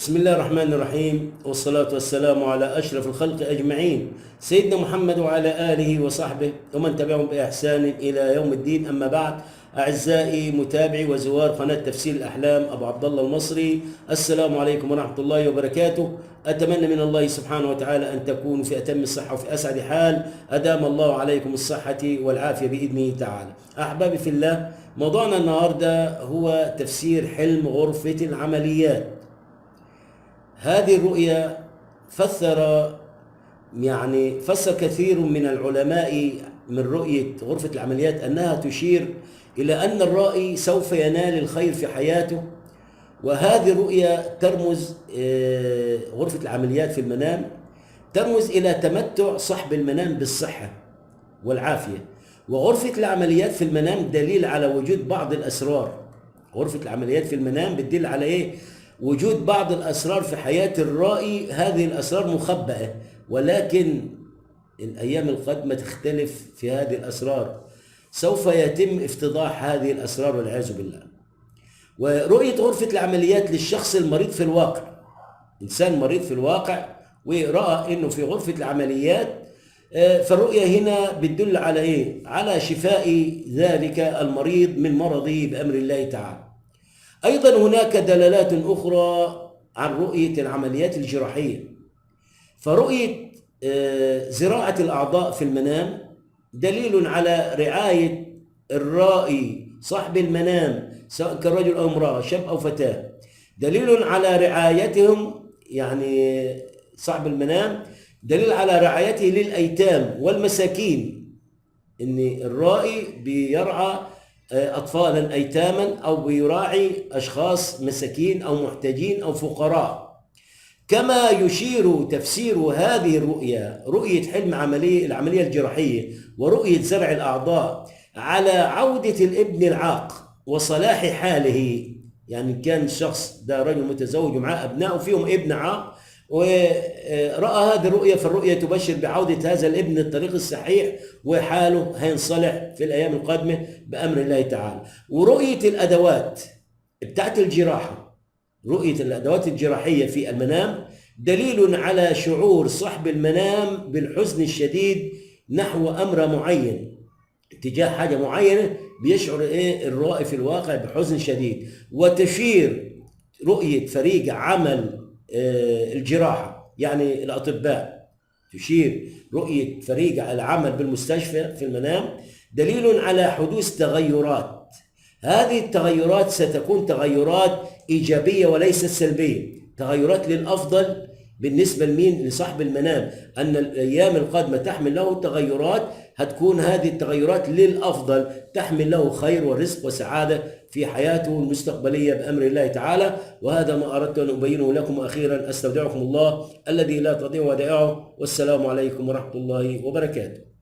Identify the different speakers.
Speaker 1: بسم الله الرحمن الرحيم، والصلاة والسلام على أشرف الخلق أجمعين، سيدنا محمد وعلى آله وصحبه ومن تبعهم بإحسان إلى يوم الدين. أما بعد، أعزائي متابعي وزوار قناة تفسير الأحلام أبو عبد الله المصري، السلام عليكم ورحمة الله وبركاته. أتمنى من الله سبحانه وتعالى أن تكونوا في أتم الصحة وفي أسعد حال، أدام الله عليكم الصحة والعافية بإذنه تعالى. أحبابي في الله، موضوعنا النهاردة هو تفسير حلم غرفة العمليات. هذه الرؤيا فسر كثير من العلماء من رؤية غرفة العمليات أنها تشير إلى أن الرائي سوف ينال الخير في حياته. وهذه الرؤيا ترمز غرفة العمليات في المنام ترمز إلى تمتع صاحب المنام بالصحة والعافية. وغرفة العمليات في المنام دليل على وجود بعض الأسرار. غرفة العمليات في المنام بتدل على إيه؟ وجود بعض الأسرار في حياة الرائي. هذه الأسرار مخبأة، ولكن الأيام القادمة تختلف في هذه الأسرار. سوف يتم افتضاح هذه الأسرار والعياذ بالله. ورؤية غرفة العمليات للشخص المريض في الواقع، إنسان مريض في الواقع ورأى إنه في غرفة العمليات، فالرؤية هنا بتدل على إيه؟ على شفاء ذلك المريض من مرضه بأمر الله تعالى. أيضا هناك دلالات أخرى عن رؤية العمليات الجراحية. فرؤية زراعة الأعضاء في المنام دليل على رعاية الرائي صاحب المنام، سواء كان رجل أو امرأة، شاب أو فتاة، دليل على رعايتهم. يعني صاحب المنام دليل على رعايته للأيتام والمساكين، إن الرائي بيرعى أطفالا أيتاما أو بيراعي أشخاص مساكين أو محتاجين أو فقراء. كما يشير تفسير هذه الرؤيا، رؤية حلم العملية الجراحية ورؤية زرع الأعضاء، على عودة الابن العاق وصلاح حاله. يعني كان الشخص ده رجل متزوج ومعاه أبناء وفيهم ابن عاق، ورأى هذه الرؤية، فالرؤية تبشر بعودة هذا الابن الطريق الصحيح وحاله هينصلح في الأيام القادمة بأمر الله تعالى. ورؤية الأدوات بتاعت الجراحة، رؤية الأدوات الجراحية في المنام دليل على شعور صاحب المنام بالحزن الشديد نحو أمر معين، اتجاه حاجة معينة، بيشعر الرائي في الواقع بحزن شديد. وتشير رؤية فريق عمل الجراحة، يعني الأطباء، تشير رؤية فريق العمل بالمستشفى في المنام دليل على حدوث تغيرات. هذه التغيرات ستكون تغيرات إيجابية وليست سلبية، تغيرات للأفضل بالنسبة لصاحب المنام، أن الأيام القادمة تحمل له تغيرات، هتكون هذه التغيرات للأفضل، تحمل له خير ورزق وسعادة في حياته المستقبلية بأمر الله تعالى. وهذا ما أردت أن أبينه لكم. أخيرا أستودعكم الله الذي لا تضيع ودائعه، والسلام عليكم ورحمة الله وبركاته.